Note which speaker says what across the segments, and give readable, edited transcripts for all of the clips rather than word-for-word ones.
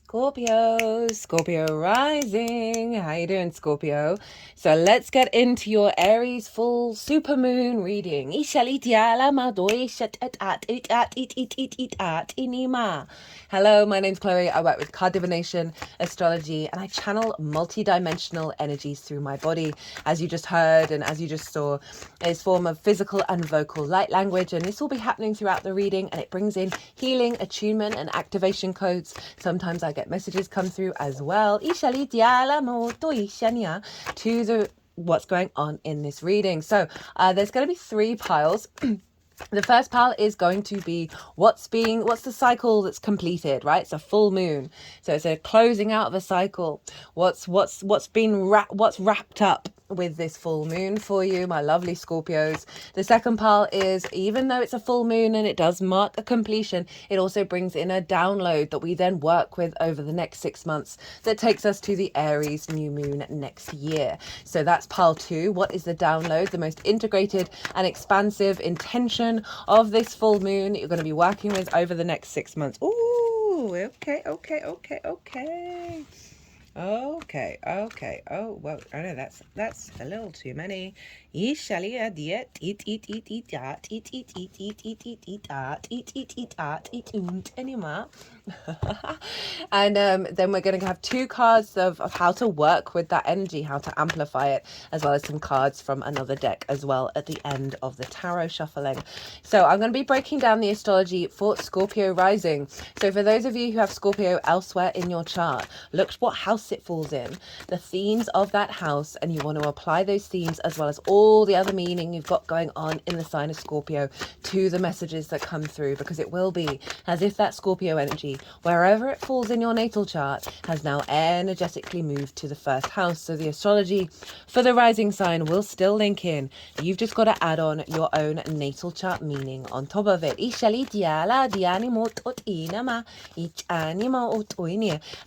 Speaker 1: Scorpio rising. How you doing, Scorpio? So let's get into your Aries full supermoon reading. Hello, my name's Chloe. I work with card divination, astrology, and I channel multi-dimensional energies through my body. As you just heard and as you just saw, it's form of physical and vocal light language, and this will be happening throughout the reading, and it brings in healing, attunement, and activation codes. Sometimes I get messages come through as well to the what's going on in this reading. So there's going to be 3 piles. The first pile is going to be what's the cycle that's completed, right? It's a full moon, so it's a closing out of a cycle. What's wrapped up with this full moon for you, my lovely Scorpios. The second pile is, even though it's a full moon and it does mark a completion, it also brings in a download that we then work with over the next 6 months that takes us to the Aries new moon next year. So that's pile 2. What is the download? The most integrated and expansive intention of this full moon that you're going to be working with over the next 6 months. Ooh, okay. Oh, well, I know that's a little too many. And then we're going to have 2 cards of how to work with that energy, how to amplify it, as well as some cards from another deck as well at the end of the tarot shuffling. So I'm going to be breaking down the astrology for Scorpio rising. So for those of you who have Scorpio elsewhere in your chart, look what house it falls in, the themes of that house, and you want to apply those themes as well as all the other meaning you've got going on in the sign of Scorpio to the messages that come through, because it will be as if that Scorpio energy, wherever it falls in your natal chart, has now energetically moved to the first house. So the astrology for the rising sign will still link in. You've just got to add on your own natal chart meaning on top of it.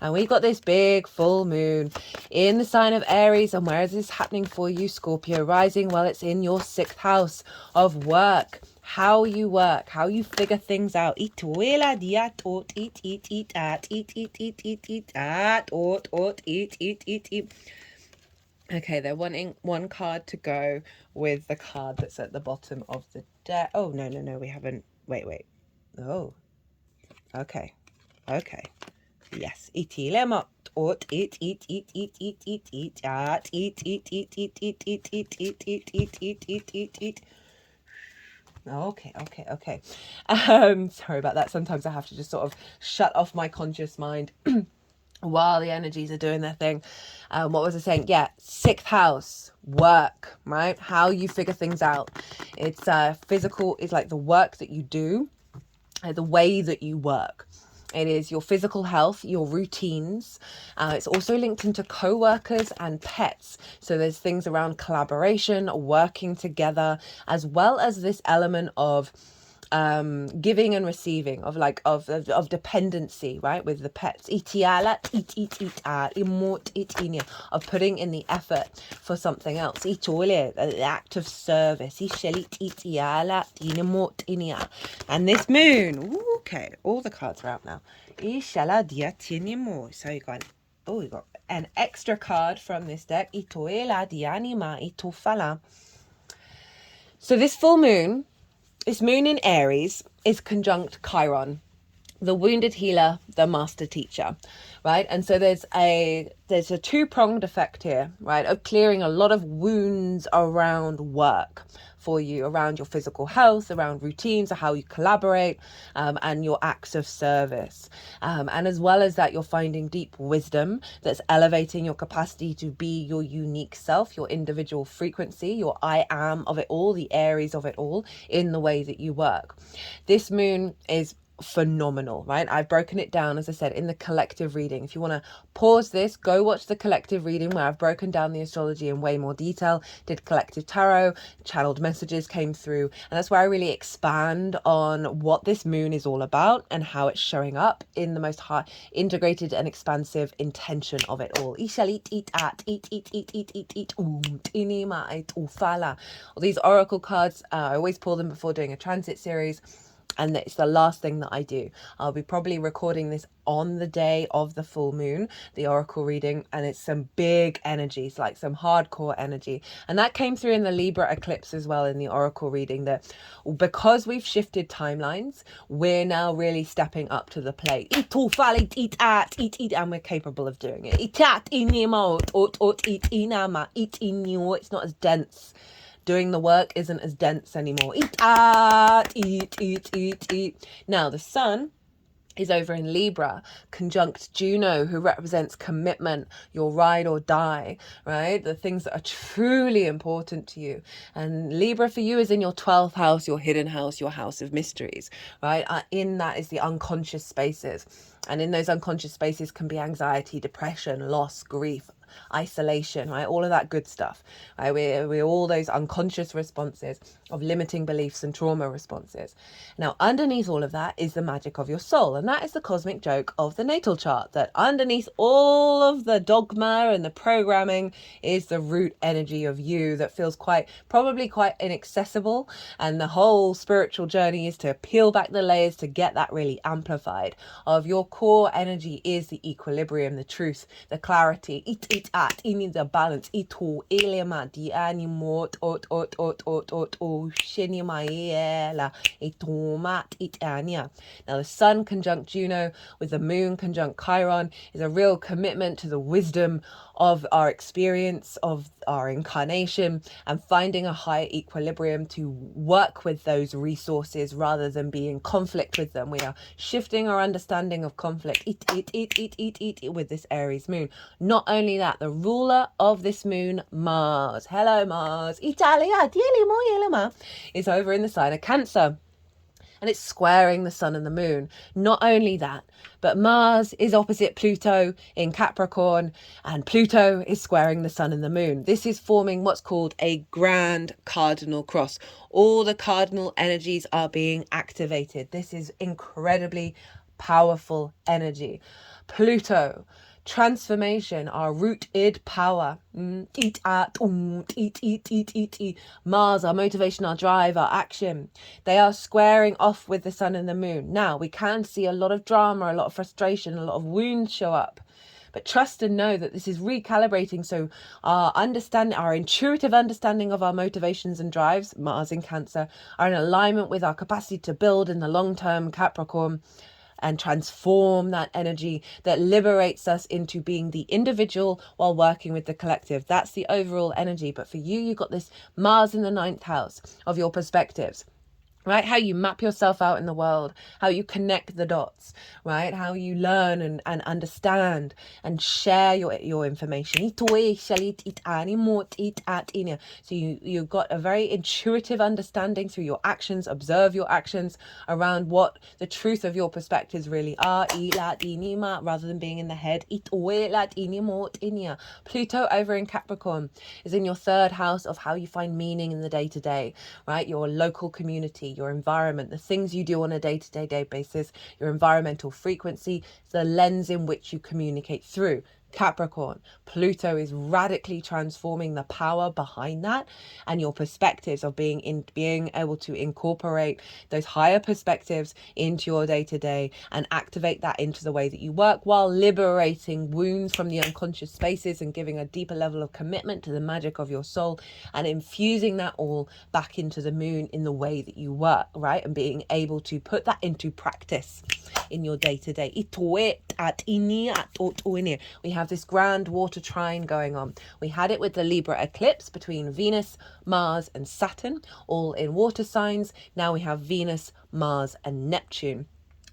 Speaker 1: And we've got this big full moon in the sign of Aries. And where is this happening for you, Scorpio rising? Well, it's in your 6th house of work. How you work, how you figure things out. Okay, they're wanting 1 card to go with the card that's at the bottom of the deck. Oh, no, we haven't. Wait. Oh, okay. Yes. Okay. Sorry about that. Sometimes I have to just sort of shut off my conscious mind while the energies are doing their thing. What was I saying? Yeah, 6th house, work, right? How you figure things out. It's physical. It's like the work that you do, the way that you work. It is your physical health, your routines. It's also linked into co-workers and pets. So there's things around collaboration, working together, as well as this element of giving and receiving, of dependency, right, with the pets, of putting in the effort for something else, the act of service. And this moon, okay, all the cards are out now. So you got we got an extra card from this deck. So this full moon, this moon in Aries, is conjunct Chiron, the wounded healer, the master teacher, right? And so there's a 2-pronged effect here, right, of clearing a lot of wounds around work for you, around your physical health, around routines, how you collaborate, and your acts of service. And as well as that, you're finding deep wisdom that's elevating your capacity to be your unique self, your individual frequency, your I am of it all, the Aries of it all, in the way that you work. This moon is phenomenal, right? I've broken it down, as I said, in the collective reading. If you want to pause this, go watch the collective reading where I've broken down the astrology in way more detail, did collective tarot, channeled messages came through, and that's where I really expand on what this moon is all about and how it's showing up in the most high integrated and expansive intention of it all. All these oracle cards, I always pull them before doing a transit series. And it's the last thing that I do. I'll be probably recording this on the day of the full moon, the oracle reading, and it's some big energies, like some hardcore energy. And that came through in the Libra eclipse as well in the oracle reading, that because we've shifted timelines, we're now really stepping up to the plate. And we're capable of doing it. It's not as dense. Doing the work isn't as dense anymore. Eat. Now, the sun is over in Libra, conjunct Juno, who represents commitment, your ride or die, right? The things that are truly important to you. And Libra for you is in your 12th house, your hidden house, your house of mysteries, right? In that is the unconscious spaces. And in those unconscious spaces can be anxiety, depression, loss, grief, isolation, right? All of that good stuff, right? We're all those unconscious responses of limiting beliefs and trauma responses. Now, underneath all of that is the magic of your soul. And that is the cosmic joke of the natal chart, that underneath all of the dogma and the programming is the root energy of you that feels probably quite inaccessible. And the whole spiritual journey is to peel back the layers to get that really amplified. Of your core energy is the equilibrium, the truth, the clarity. It needs a balance. Now, the sun conjunct Juno with the moon conjunct Chiron is a real commitment to the wisdom of our experience, of our incarnation, and finding a higher equilibrium to work with those resources rather than be in conflict with them. We are shifting our understanding of conflict with this Aries moon. Not only that, the ruler of this moon, Mars, hello Mars, is over in the sign of Cancer. And it's squaring the sun and the moon. Not only that, but Mars is opposite Pluto in Capricorn, and Pluto is squaring the sun and the moon. This is forming what's called a grand cardinal cross. All the cardinal energies are being activated. This is incredibly powerful energy. Pluto, transformation, our rooted power. Mars, our motivation, our drive, our action. They are squaring off with the sun and the moon. Now, we can see a lot of drama, a lot of frustration, a lot of wounds show up. But trust and know that this is recalibrating. So our intuitive understanding of our motivations and drives, Mars in Cancer, are in alignment with our capacity to build in the long term, Capricorn, and transform that energy that liberates us into being the individual while working with the collective. That's the overall energy. But for you, you've got this Mars in the 9th house of your perspectives. Right? How you map yourself out in the world, how you connect the dots, right? How you learn and understand and share your information. So you've got a very intuitive understanding through your actions, observe your actions around what the truth of your perspectives really are, rather than being in the head. Pluto over in Capricorn is in your 3rd house of how you find meaning in the day-to-day, right? Your local community, your environment, the things you do on a day-to-day basis, your environmental frequency, the lens in which you communicate through. Capricorn, Pluto is radically transforming the power behind that, and your perspectives of being able to incorporate those higher perspectives into your day-to-day and activate that into the way that you work, while liberating wounds from the unconscious spaces and giving a deeper level of commitment to the magic of your soul and infusing that all back into the moon in the way that you work, right? And being able to put that into practice in your day-to-day. We have this grand water trine going on. We had it with the Libra eclipse between Venus, Mars and Saturn, all in water signs. Now we have Venus, Mars and Neptune.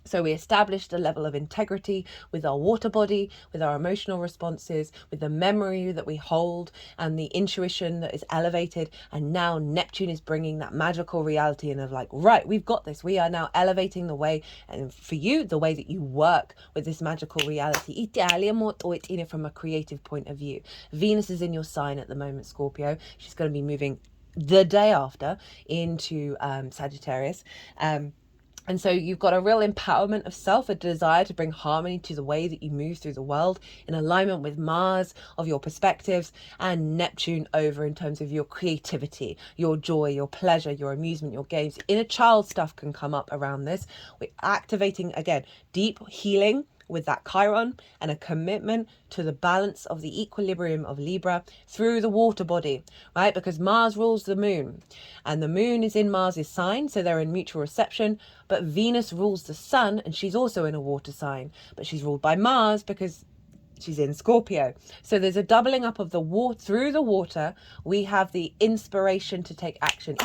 Speaker 1: So we established a level of integrity with our water body, with our emotional responses, with the memory that we hold and the intuition that is elevated. And now Neptune is bringing that magical reality in of like, right, we've got this. We are now elevating the way, and for you, the way that you work with this magical reality from a creative point of view. Venus is in your sign at the moment, Scorpio. She's going to be moving the day after into Sagittarius. And so you've got a real empowerment of self, a desire to bring harmony to the way that you move through the world, in alignment with Mars, of your perspectives, and Neptune over in terms of your creativity, your joy, your pleasure, your amusement, your games. Inner child stuff can come up around this. We're activating, again, deep healing with that Chiron, and a commitment to the balance of the equilibrium of Libra through the water body, right? Because Mars rules the moon, and the moon is in Mars's sign, so they're in mutual reception. But Venus rules the sun, and she's also in a water sign, but she's ruled by Mars because she's in Scorpio. So there's a doubling up of the water. Through the water, we have the inspiration to take action.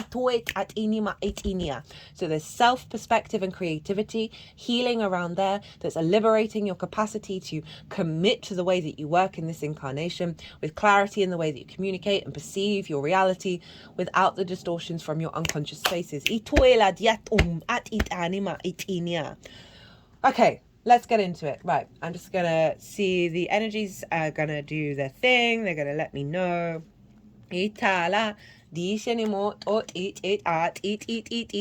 Speaker 1: So there's self-perspective and creativity, healing around there. There's a liberating your capacity to commit to the way that you work in this incarnation, with clarity in the way that you communicate and perceive your reality without the distortions from your unconscious spaces. Okay. Let's get into it. Right, I'm just going to see the energies are going to do their thing. They're going to let me know. Itala, dishenimo, tot, eat, at, eat, at, eat,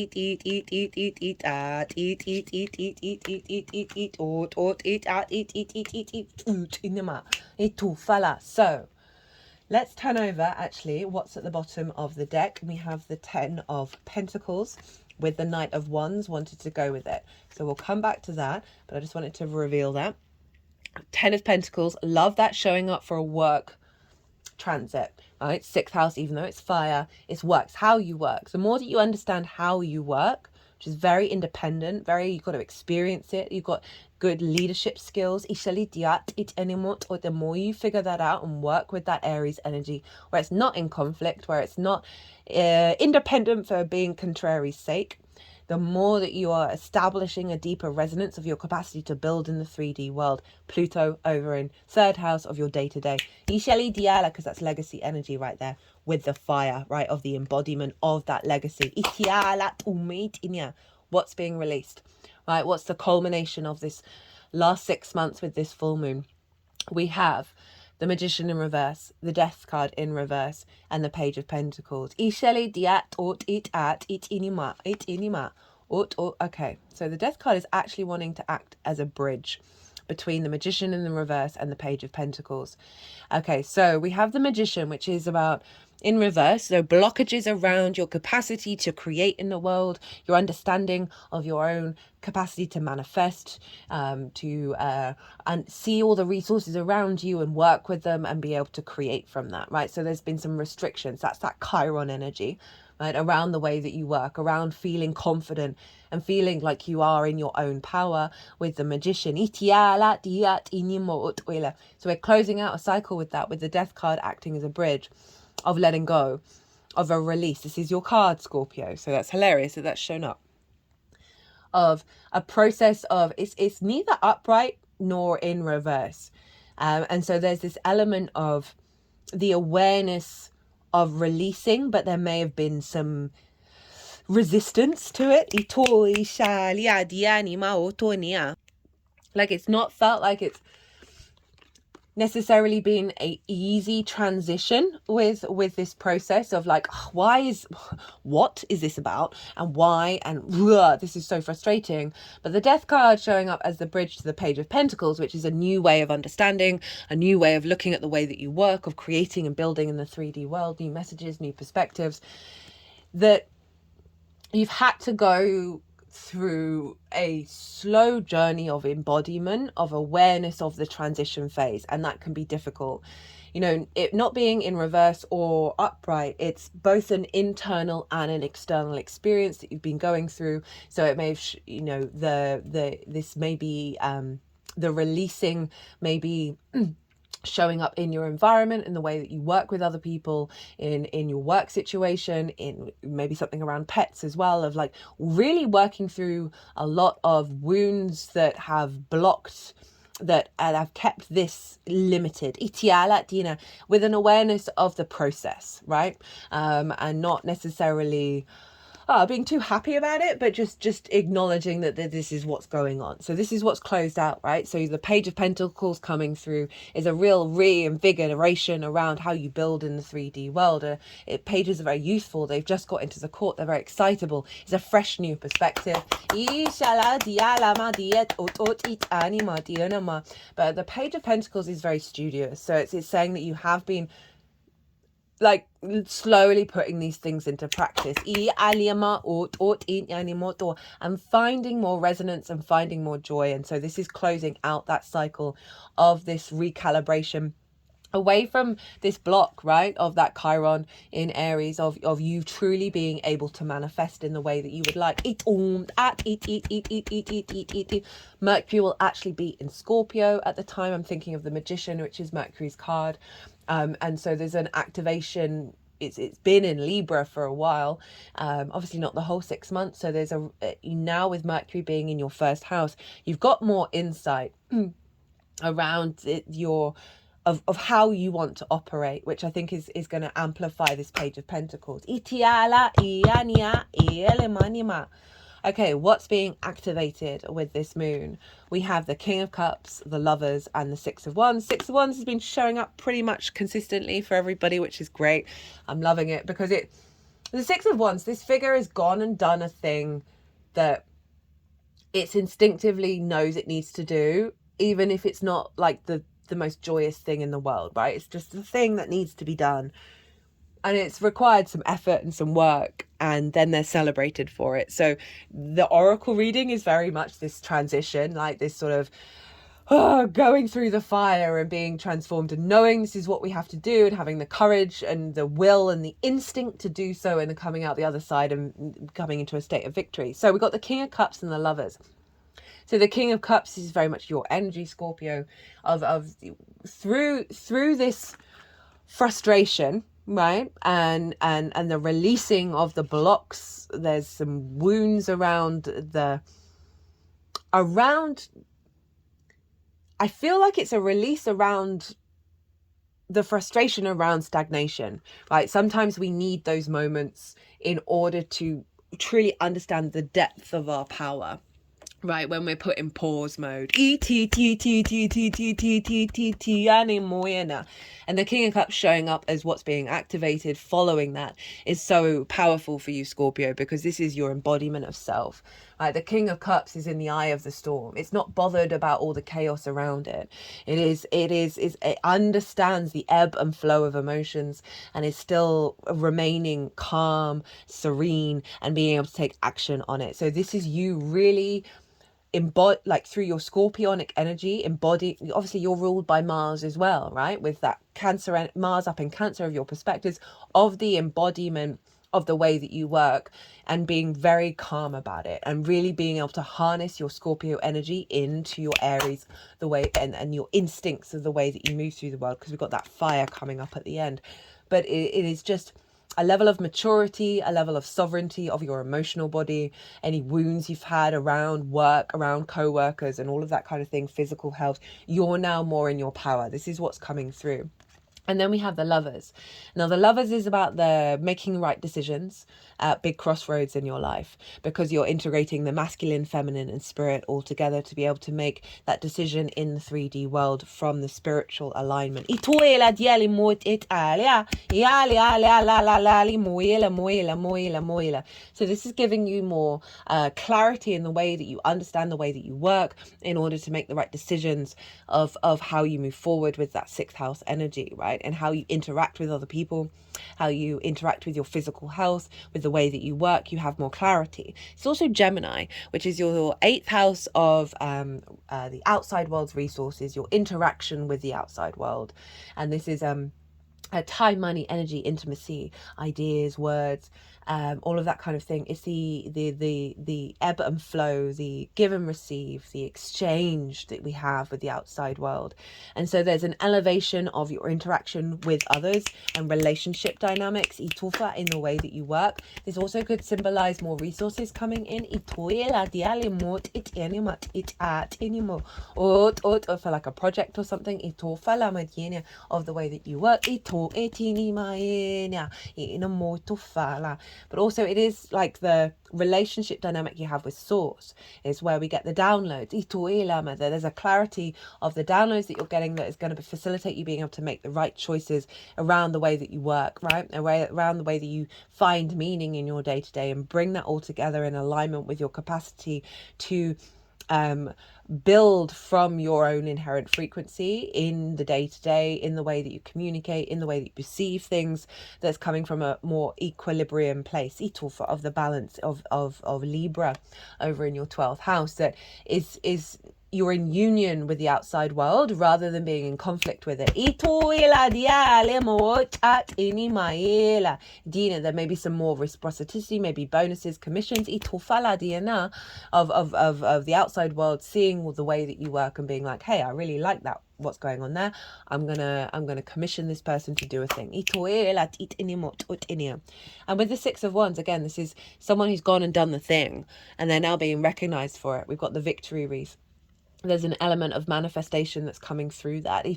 Speaker 1: tot, eat, at, inima, itufala. So, let's turn over, actually, what's at the bottom of the deck. We have the 10 of Pentacles, with the Knight of Wands wanted to go with it. So we'll come back to that, but I just wanted to reveal that. 10 of Pentacles, love that showing up for a work transit, right? 6th house, even though it's fire, it's works, how you work. The more that you understand how you work, which is very independent, you've got to experience it, you've got good leadership skills, or the more you figure that out and work with that Aries energy, where it's not in conflict, where it's not independent for being contrary's sake, the more that you are establishing a deeper resonance of your capacity to build in the 3D world. Pluto over in 3rd house of your day-to-day. Isheli Diala, because that's legacy energy right there with the fire, right, of the embodiment of that legacy. What's being released, right? What's the culmination of this last 6 months with this full moon? We have the Magician in reverse, the Death card in reverse, and the Page of Pentacles. Isheli diat ot it at it inima. Okay, so the Death card is actually wanting to act as a bridge between the Magician in the reverse and the Page of Pentacles. Okay, so we have the Magician, which is about in reverse, so blockages around your capacity to create in the world, your understanding of your own capacity to manifest, and see all the resources around you and work with them and be able to create from that, right? So there's been some restrictions. That's that Chiron energy, right, around the way that you work, around feeling confident and feeling like you are in your own power with the Magician. So we're closing out a cycle with that, with the Death card acting as a bridge of letting go, of a release. This is your card, Scorpio, so that's hilarious that that's shown up. Of a process of, it's neither upright nor in reverse. And so there's this element of the awareness of releasing, but there may have been some resistance to it. Like it's not felt like it's necessarily been a easy transition with this process of like, what is this about and why, and this is so frustrating. But the Death card showing up as the bridge to the Page of Pentacles, which is a new way of understanding, a new way of looking at the way that you work, of creating and building in the 3D world, new messages, new perspectives, that you've had to go through a slow journey of embodiment, of awareness of the transition phase, and that can be difficult. You know, it not being in reverse or upright, it's both an internal and an external experience that you've been going through. So it may have, this may be the releasing, maybe showing up in your environment, in the way that you work with other people, in your work situation, in maybe something around pets as well, of like really working through a lot of wounds that have blocked, that have kept this limited, with an awareness of the process, right? And not necessarily being too happy about it, but just acknowledging that this is what's going on. So this is what's closed out, right? So the Page of Pentacles coming through is a real reinvigoration around how you build in the 3D world. Pages are very youthful. They've just got into the court. They're very excitable. It's a fresh new perspective. But the Page of Pentacles is very studious. So it's saying that you have been like slowly putting these things into practice and finding more resonance and finding more joy. And so this is closing out that cycle of this recalibration away from this block, right, of that Chiron in Aries, of you truly being able to manifest in the way that you would like. Mercury will actually be in Scorpio at the time. I'm thinking of the Magician, which is Mercury's card. And so there's an activation. It's been in Libra for a while, obviously not the whole 6 months. So there's now with Mercury being in your first house, you've got more insight around of how you want to operate, which I think is going to amplify this Page of Pentacles. Okay, what's being activated with this moon? We have the King of Cups, the Lovers, and the Six of Wands. Six of Wands has been showing up pretty much consistently for everybody, which is great. I'm loving it because the Six of Wands, this figure has gone and done a thing that it's instinctively knows it needs to do, even if it's not like the most joyous thing in the world, right? It's just the thing that needs to be done. And it's required some effort and some work, and then they're celebrated for it. So the oracle reading is very much this transition, like this sort of going through the fire and being transformed and knowing this is what we have to do and having the courage and the will and the instinct to do so, and then coming out the other side and coming into a state of victory. So we've got the King of Cups and the Lovers. So the King of Cups is very much your energy, Scorpio, of through this frustration, right, and the releasing of the blocks. There's some wounds around I feel like it's a release around the frustration around stagnation, right? Sometimes we need those moments in order to truly understand the depth of our power, right? When we're put in pause mode. And the King of Cups showing up as what's being activated following that is so powerful for you, Scorpio, because this is your embodiment of self. Right? The King of Cups is in the eye of the storm. It's not bothered about all the chaos around it. It understands the ebb and flow of emotions and is still remaining calm, serene, and being able to take action on it. So this is you really like through your scorpionic energy, obviously you're ruled by Mars as well, right? With that Cancer, Mars up in Cancer, of your perspectives, of the embodiment of the way that you work, and being very calm about it, and really being able to harness your Scorpio energy into your Aries, the way and your instincts of the way that you move through the world, because we've got that fire coming up at the end. But it is just a level of maturity, a level of sovereignty of your emotional body, any wounds you've had around work, around co-workers and all of that kind of thing, physical health. You're now more in your power. This is what's coming through. And then we have the Lovers. Now, the Lovers is about the making right decisions at big crossroads in your life, because you're integrating the masculine, feminine, and spirit all together to be able to make that decision in the 3D world from the spiritual alignment. So this is giving you more clarity in the way that you understand the way that you work, in order to make the right decisions of how you move forward with that 6th house energy, right? And how you interact with other people, how you interact with your physical health, with the way that you work. You have more clarity. It's also Gemini, which is your 8th house of the outside world's resources, your interaction with the outside world. And this is time, money, energy, intimacy, ideas, words, all of that kind of thing. It's the ebb and flow, the give and receive, the exchange that we have with the outside world. And so there's an elevation of your interaction with others and relationship dynamics, itufa, in the way that you work. This also could symbolize more resources coming in, for like a project or something, of the way that you work. but also it is like the relationship dynamic you have with source is where we get the downloads. There's a clarity of the downloads that you're getting that is going to facilitate you being able to make the right choices around the way that you work, right? Around the way that you find meaning in your day-to-day, and bring that all together in alignment with your capacity to build from your own inherent frequency in the day-to-day, in the way that you communicate, in the way that you perceive things, that's coming from a more equilibrium place of the balance of Libra over in your 12th house, that is you're in union with the outside world rather than being in conflict with it. Dina, there may be some more reciprocity, maybe bonuses, commissions, of the outside world seeing the way that you work and being like, hey, I really like that, what's going on there. I'm gonna commission this person to do a thing. And with the Six of Wands, again, this is someone who's gone and done the thing and they're now being recognized for it. We've got the victory wreath. There's an element of manifestation that's coming through that. You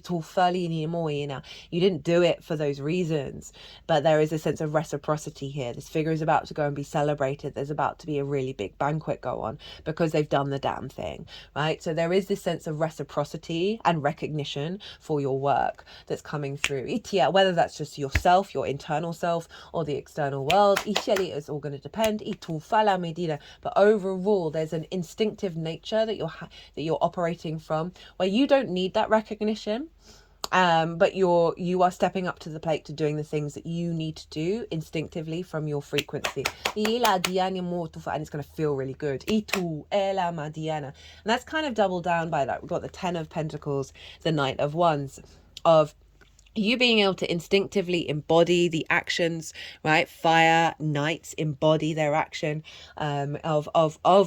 Speaker 1: didn't do it for those reasons, but there is a sense of reciprocity here. This figure is about to go and be celebrated. There's about to be a really big banquet go on because they've done the damn thing, right? So there is this sense of reciprocity and recognition for your work that's coming through. Whether that's just yourself, your internal self, or the external world, it's all going to depend. But overall, there's an instinctive nature that you're operating from, where you don't need that recognition, but you are stepping up to the plate to doing the things that you need to do instinctively from your frequency, and it's going to feel really good. And that's kind of doubled down by that. We've got the 10 of Pentacles, the Knight of Wands, of you being able to instinctively embody the actions, right? Fire knights embody their action of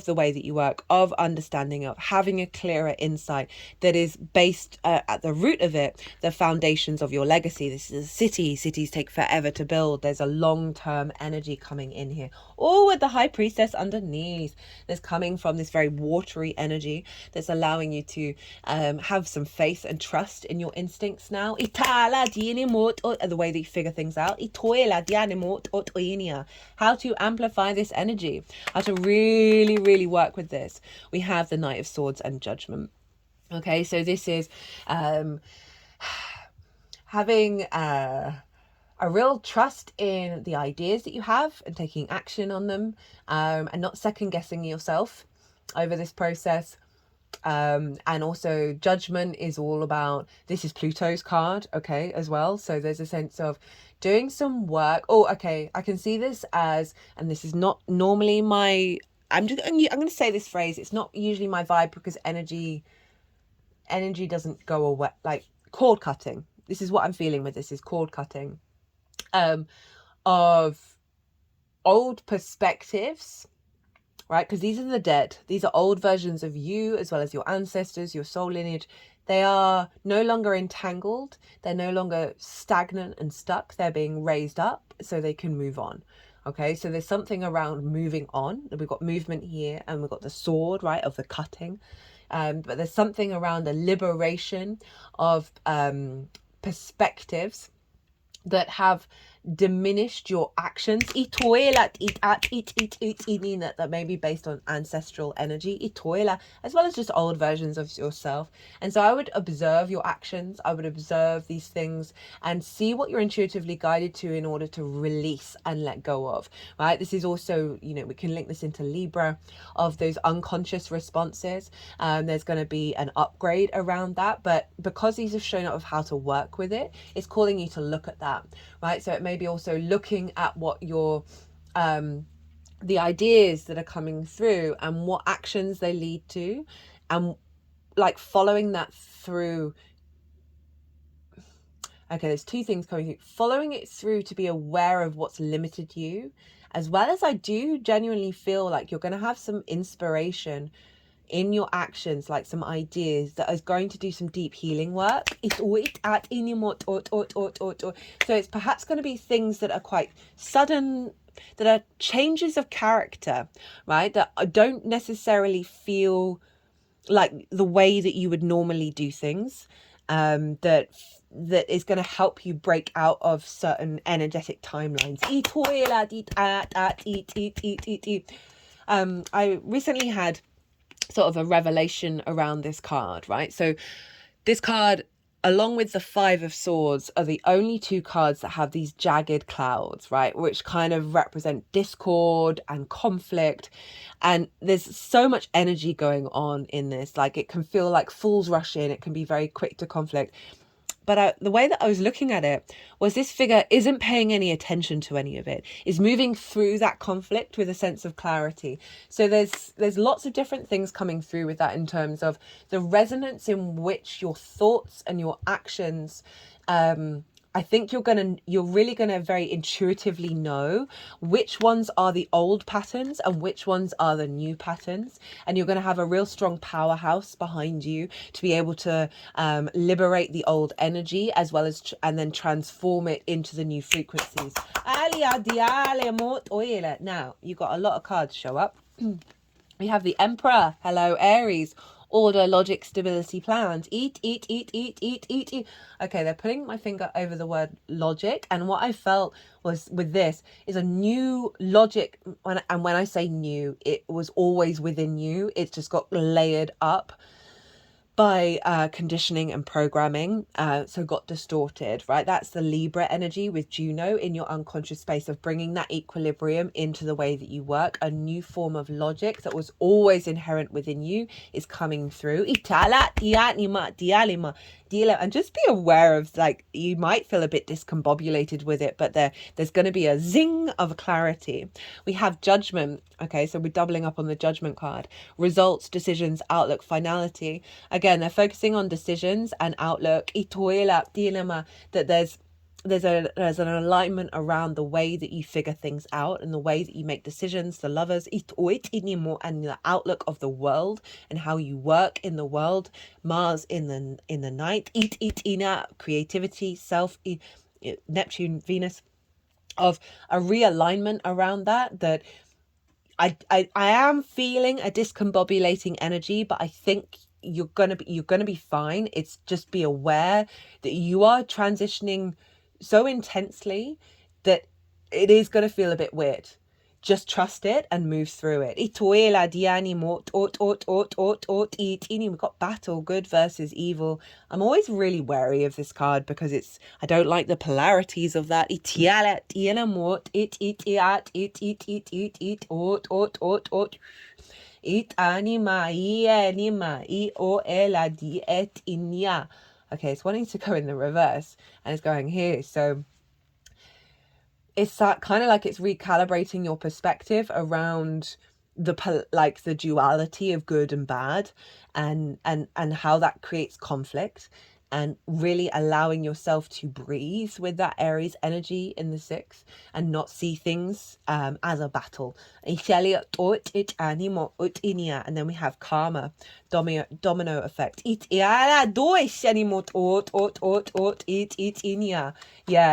Speaker 1: the way that you work, of understanding, of having a clearer insight that is based at the root of it, the foundations of your legacy. This is a city. Cities take forever to build. There's a long-term energy coming in here. All with the High Priestess underneath. There's coming from this very watery energy that's allowing you to have some faith and trust in your instincts now. The way that you figure things out. How to amplify this energy. How to really, really work with this. We have the Knight of Swords and Judgment. Okay, so this is having a real trust in the ideas that you have and taking action on them, and not second guessing yourself over this process. And also Judgment is all about, this is Pluto's card, okay, as well. So there's a sense of doing some work. Oh, okay, I can see this as, and this is not normally my, I'm going to say this phrase, it's not usually my vibe, because energy doesn't go away, like cord cutting. This is what I'm feeling with this, is cord cutting of old perspectives, right? Because these are the dead. These are old versions of you, as well as your ancestors, your soul lineage. They are no longer entangled. They're no longer stagnant and stuck. They're being raised up so they can move on. Okay, so there's something around moving on. We've got movement here, and we've got the sword, right, of the cutting. But there's something around the liberation of perspectives that have diminished your actions, that may be based on ancestral energy, as well as just old versions of yourself. And so I would observe your actions, I would observe these things and see what you're intuitively guided to in order to release and let go of, right? This is also, we can link this into Libra, of those unconscious responses. There's going to be an upgrade around that, but because these have shown up of how to work with it, it's calling you to look at that, right? So it may be also looking at what your the ideas that are coming through and what actions they lead to, and like following that through. Okay, there's two things coming through. Following it through to be aware of what's limited you, as well as I do genuinely feel like you're going to have some inspiration in your actions, like some ideas that is going to do some deep healing work. So it's perhaps going to be things that are quite sudden, that are changes of character, right? That don't necessarily feel like the way that you would normally do things. that is going to help you break out of certain energetic timelines. I recently had sort of a revelation around this card, right? So this card, along with the Five of Swords, are the only two cards that have these jagged clouds, right? Which kind of represent discord and conflict. And there's so much energy going on in this. Like, it can feel like fools rush in. It can be very quick to conflict. But the way that I was looking at it was this figure isn't paying any attention to any of it, is moving through that conflict with a sense of clarity. So there's lots of different things coming through with that in terms of the resonance in which your thoughts and your actions, I think you're really gonna very intuitively know which ones are the old patterns and which ones are the new patterns, and you're gonna have a real strong powerhouse behind you to be able to liberate the old energy as well as and then transform it into the new frequencies. Now you've got a lot of cards show up. We have the Emperor. Hello, Aries. Order, logic, stability, plans. Eat. Okay, they're putting my finger over the word logic. And what I felt was with this is a new logic. And when I say new, it was always within you. It's just got layered up by conditioning and programming, so got distorted, right? That's the Libra energy with Juno in your unconscious space of bringing that equilibrium into the way that you work. A new form of logic that was always inherent within you is coming through. And just be aware of, like, you might feel a bit discombobulated with it, but there's going to be a zing of clarity. We have Judgment. Okay, so we're doubling up on the Judgment card. Results, decisions, outlook, finality. Again, they're focusing on decisions and outlook. That there's an alignment around the way that you figure things out and the way that you make decisions. The Lovers, and the outlook of the world and how you work in the world. Mars in the night. Creativity, self. Neptune, Venus, of a realignment around that I am feeling a discombobulating energy, but I think you're gonna be fine. It's just be aware that you are transitioning so intensely that it is going to feel a bit weird. Just trust it and move through it. We've got battle, good versus evil. I'm always really wary of this card because I don't like the polarities of that. Okay, it's wanting to go in the reverse and it's going here. So it's that kind of like it's recalibrating your perspective around the duality of good and bad and how that creates conflict, and really allowing yourself to breathe with that Aries energy in the 6th and not see things as a battle. And then we have karma, domino effect. Yeah,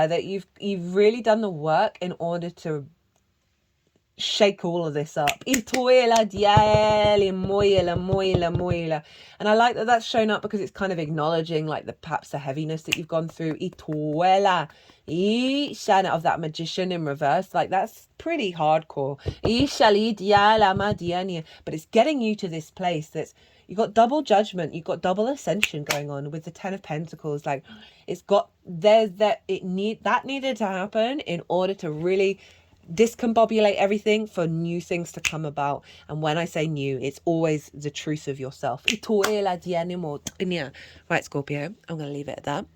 Speaker 1: that you've really done the work in order to shake all of this up. And I like that that's shown up because it's kind of acknowledging like perhaps the heaviness that you've gone through. Of that Magician in reverse, like that's pretty hardcore. But it's getting you to this place that's, you've got double judgment, you've got double ascension going on with the 10 of Pentacles. Like it's got that needed to happen in order to really discombobulate everything for new things to come about. And when I say new, it's always the truth of yourself. Right, Scorpio, I'm going to leave it at that.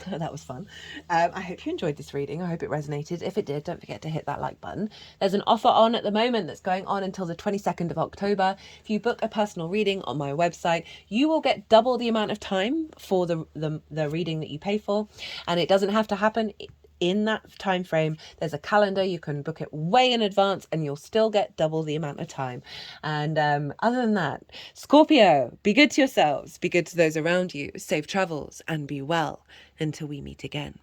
Speaker 1: That was fun. I hope you enjoyed this reading. I hope it resonated. If it did, don't forget to hit that like button. There's an offer on at the moment that's going on until the 22nd of October. If you book a personal reading on my website, you will get double the amount of time for the reading that you pay for, and it doesn't have to happen in that time frame. There's a calendar, you can book it way in advance and you'll still get double the amount of time. And other than that, Scorpio, be good to yourselves, be good to those around you, safe travels, and be well until we meet again.